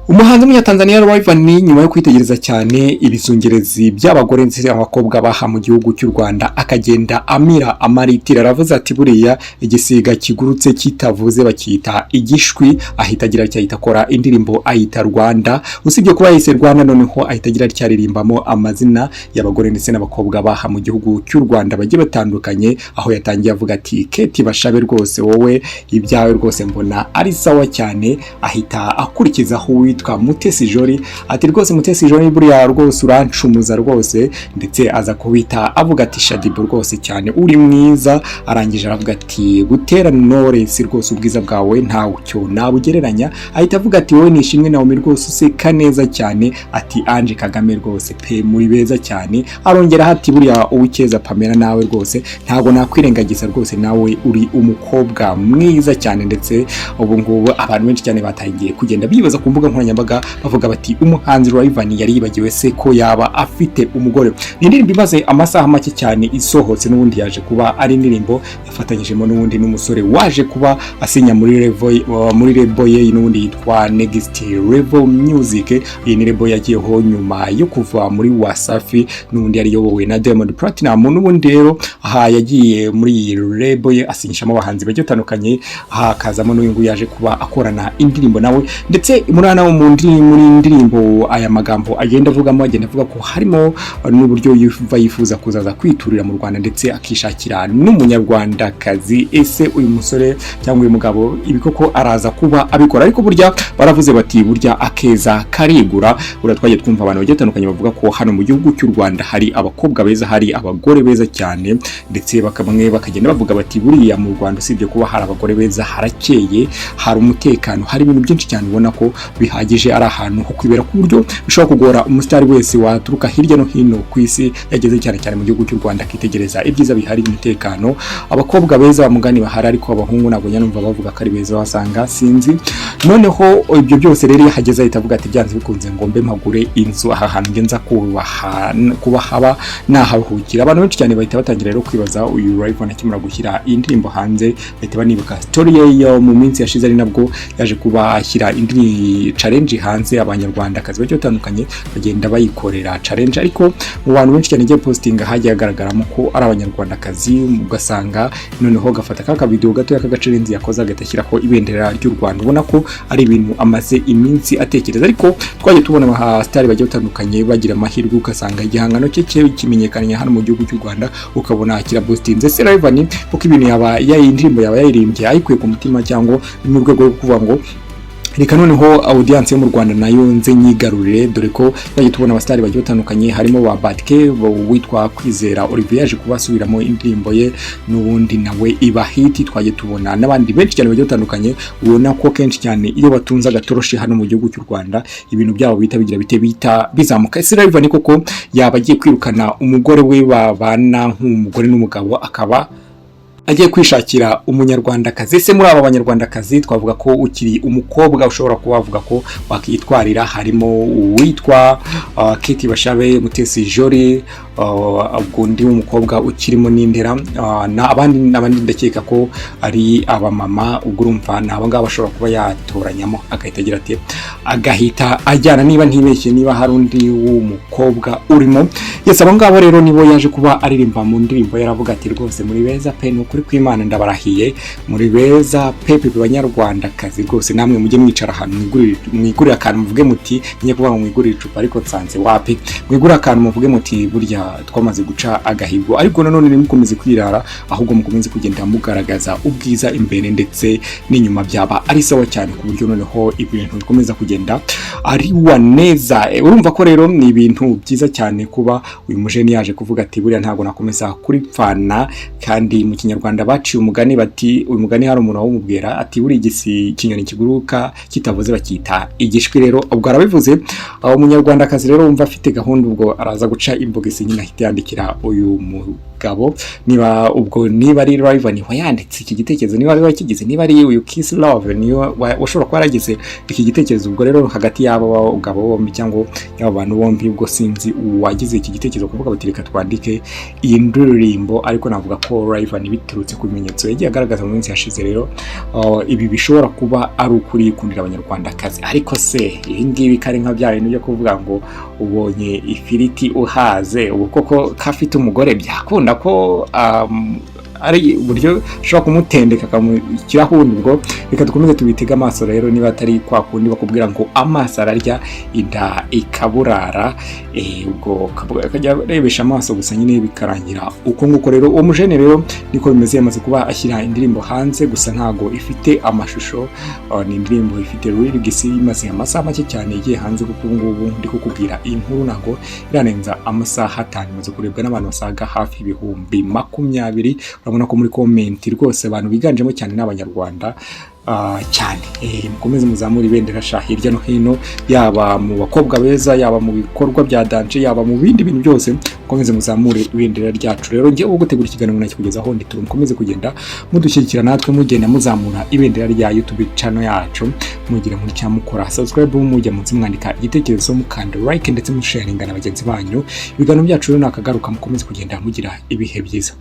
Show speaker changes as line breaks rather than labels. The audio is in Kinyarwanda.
Umuhanzi w'Umunyatanzania rayvan nyuma yo kwitegereza cyane ibizungerezi by'abagore ndetse n'abakobwa baha mu gihugu cy'u Rwanda akagenda amira amaritira aravuze ati buriya igisiga kigurutse kitavuze bakita igishwi ahita agira cyahita akora indirimbo ayita Rwanda usibye kuba yise Rwanda noneho ahita agira cyaririmbamo amazina y'abagore ndetse n'abakobwa baha mu gihugu cy'u Rwanda bagiye batandukanye aho yatangiye avuga ati Keti bashabe rwose wowe ibyawe rwose mbona ari sawa cyane ahita akurikizaho witwa Mutesi Jolly ati rwose Mutesi Jolly buriya rwose urancumuza rwose ndetse aza kubita avuga ati Shadibu rwose cyane uri mwiza arangije aravuga ati gutera Knowless rwose ubwiza bwawe ntawe cyo nabugereranya ahita avuga ati wowe nishimwe nawe rwose useka neza cyane ati Ange Kagame rwose pe muri beza cyane arongera hati buriya uwikeza Pamela nawe rwose ntago nakwirengagiza rwose nawe uri umukobwa mwiza cyane ndetse ubu ngubu abantu benshi cyane batangiye kugenda bibaza ku mbuga nkoranyambaga bavuga bati umuhanzi rayvan yari yibagiwe se ko yaba afite umugore. Indirimbo imaze amasaha make cyane isohotse n'ubundi yaje kuba ari indirimbo yafatanyijemo n'ubundi n'umusore waje kuba asinya muri label ye n'ubundi yitwa Next Level Music. Iyi ni label yagiyeho nyuma yo kuva muri Wasafi n'ubundi yari yobowe na Diamond Platinum n'ubundi rero aha yagiye muri iyi label ye asinyishamo abahanzi bagiye batandukanye hakazamo n'uyu yaje kuba akorana indirimbo nawe ndetse murana muri indirimbo aya magambo agenda avugamo agenda avuga ko harimo n'uburyo yifuza kuzaza kwiturira mu Rwanda ndetse akishakira n'umunyarwanda kazi. Ese uyu musore cyangwa uyu mugabo ibikoko araza kuba abikora ariko burya baravuze bati burya akeza karigura. Uratwaje twumva abantu bagiye batandukanye bavuga ko hano mu gihugu cy'u Rwanda hari abakobwa beza hari abagore beza cyane ndetse bakamwe bakagenda bavuga bati buriya mu Rwanda usibye kuba hari abagore beza harakeye hari umutekano hari ibintu byinshi cyane ubona ko bihagije ari ahantu ho kwibera ku buryo bishobora kugora umusitari wese waturuka hirya no hino ku isi yageze cyane cyane mu gihugu cy'u Rwanda akitegereza ibyiza bihari umutekano abakobwa beza bamugani bahari ariko abahungu nabo nyanumva bavuga ko ari beza wasanga sinzi. Noneho ibyo byose rero yahageze ahita avuga ati byanze bikunze ngo mbe mpagure inzu aha hantu ngenza kuba haba naharuhukira. Abantu benshi cyane bahita batangira rero kwibaza uyu rayvan akimura gushyira indirimbo hanze bahita banibuka story ye yo mu minsi yashize ari nabwo yaje kuba ashyira indi challenge hanze abanyarwanda kazi bagiye batandukanye bagenda bayikorera challenge ariko mu bantu benshi cyane igiye posting hagiye agaragaramo ko ari abanyarwanda kazi ugasanga noneho gafata kaka video gato y'akagacirenzi yakoze agatashyiraho ibendera ry'u Rwanda ubona ko ari ibintu amaze iminsi atekereza ariko twaje tubona aba star bagiye batandukanye bagira amahirwe ugasanga igihangano cye kimenyekanye hano mu gihugu cy'u Rwanda ukabona kira boostinze se rayvan kuko ibintu yaba indirimbo yaba yayirimbye ayikuye ku mutima cyangwa mu rwego rwo kuvuga ngo reka noneho audience yo mu Rwanda nayo nze nyigarurire dore ko yaje tubona abastari bagiye batandukanye harimo wa Badke witwa Kwizera Olivier yaje kubasubiramo indirimbo ye n'ubundi nawe iba hit twaje tubona n'abandi benshi cyane bagiye batandukanye ubona ko kenshi cyane iyo batunza gatoroshi hano mu gihugu cy'u Rwanda ibintu byabo bita bizamuka. Ese rayvan koko yaba agiye kwirukana umugore we babana nk'umugore n'umugabo akaba agiye kwishakira umunyarwandakazi. Ese muri aba banyarwandakazi twavuga ko ukiri umukobwa ushobora kubavuga ko wakitwarira harimo uwitwa Keti Bashabe Mutesi Jolly undi w'umukobwa ukirimo n'indera n'abandi ndakeka ko ari abamama ubwo urumva nabo ngabo bashobora kuba yatoranyamo agahita agira ati agahita ajyana niba ntibeshye niba hari undi w'umukobwa urimo. Yes abo ngabo rero nibo yaje kuba aririmba mu ndirimbo yaravuga ati rwose muri beza pe n'ukuri kw'Imana ndabarahiye muri beza pepe banyarwanda kazi rwose namwe mujye mwicara ahantu mwigurira akantu muvuge muti ngiye kuvuga ngo mwigurire icupa ariko nsanze wapi mwigurira akantu muvuge muti burya twamaze guca agahigo ariko nanone nimukomeze kwirara ahubwo mukomeze kugenda mugaragaza ubwiza imbere ndetse n'inyuma byaba ari sawa cyane ku buryo noneho ibintu bikomeza kugenda ari waneza. Urumva ko rero ni ibintu byiza cyane kuba uyu mujeni yaje kuvuga ati buriya ntago nakomeza kuri pfana kandi mu Kinyarwanda baciye umugani bati uyu mugani hari umuntu wumubwira ati buri igisi kinyoni kiguruka kitavuze bakita igishwi. Rero ubwo arabivuze umunyarwanda kazi rero wumva afite gahunda ubwo araza guca imbogisi nyine nahita yandikira uyu mugabo niba ari rayvan wayanditse iki gitekerezo, niba ari wakigize, niba ari uyu Kiss Love niyo washobora kuba yaragize iki gitekerezo. Ubwo rero hagati y'abo bagabo bombi cyangwa y'abo bantu bombi, ubwo sinzi uwagize iki gitekerezo kuvuga bati reka twandike iyi ndirimbo, ariko navuga ko rayvan biturutse ku bimenyetso yagiye agaragaza mu minsi yashize. Rero ibi bishobora kuba ari ukuri kundira abanyarwandakazi, ariko se ibi ngibi kari nka bya bintu byo kuvuga ngo ubonye ifiriti uhaze, ubu koko kafite umugore byakunda ko ari uburyo ushobora kumutendeka akamushyira ahundi. Ubwo reka dukomeze tubitega amaso rero, niba atari kwa kundi bakubwira ngo amaso ararya inda ikaburara, ubwo akajya arebesha amaso gusa nyine bikarangira uko nguko. Rero uwo mujene rero niko bimeze, yamaze kuba ashyira indirimbo hanze, gusa ntago ifite amashusho, ni indirimbo ifite lyrics imaze amasaha make cyane igiye hanze, kuko ngubu ndi kukubwira iyi nkuru ntago iranenza amasaha 5, imaze kurebwa n'abantu basaga hafi 20,000. Urabona ko muri comment rwose abantu biganjemo cyane n'abanyarwanda cyane. Mukomeze muzamura ibendera sha hirya no hino, yaba mu bakobwa beza, yaba mu bikorwa bya danje, yaba mu bindi bintu byose, mukomeze muzamure ibendera ryacu. Rero ngiye gutegura ikiganiro nakikugezaho, ndituru mukomeze kugenda mudushyigikira natwe mugenda muzamura ibendera rya YouTube channel yacu, mugire muri cyamukora subscribe, mujya munsi mwandika igitekerezo, mukanda like ndetse musharinga na bagenzi banyu. Ibiganiro byacu rero nakagaruka, mukomeze kugenda mugira ibihe byiza.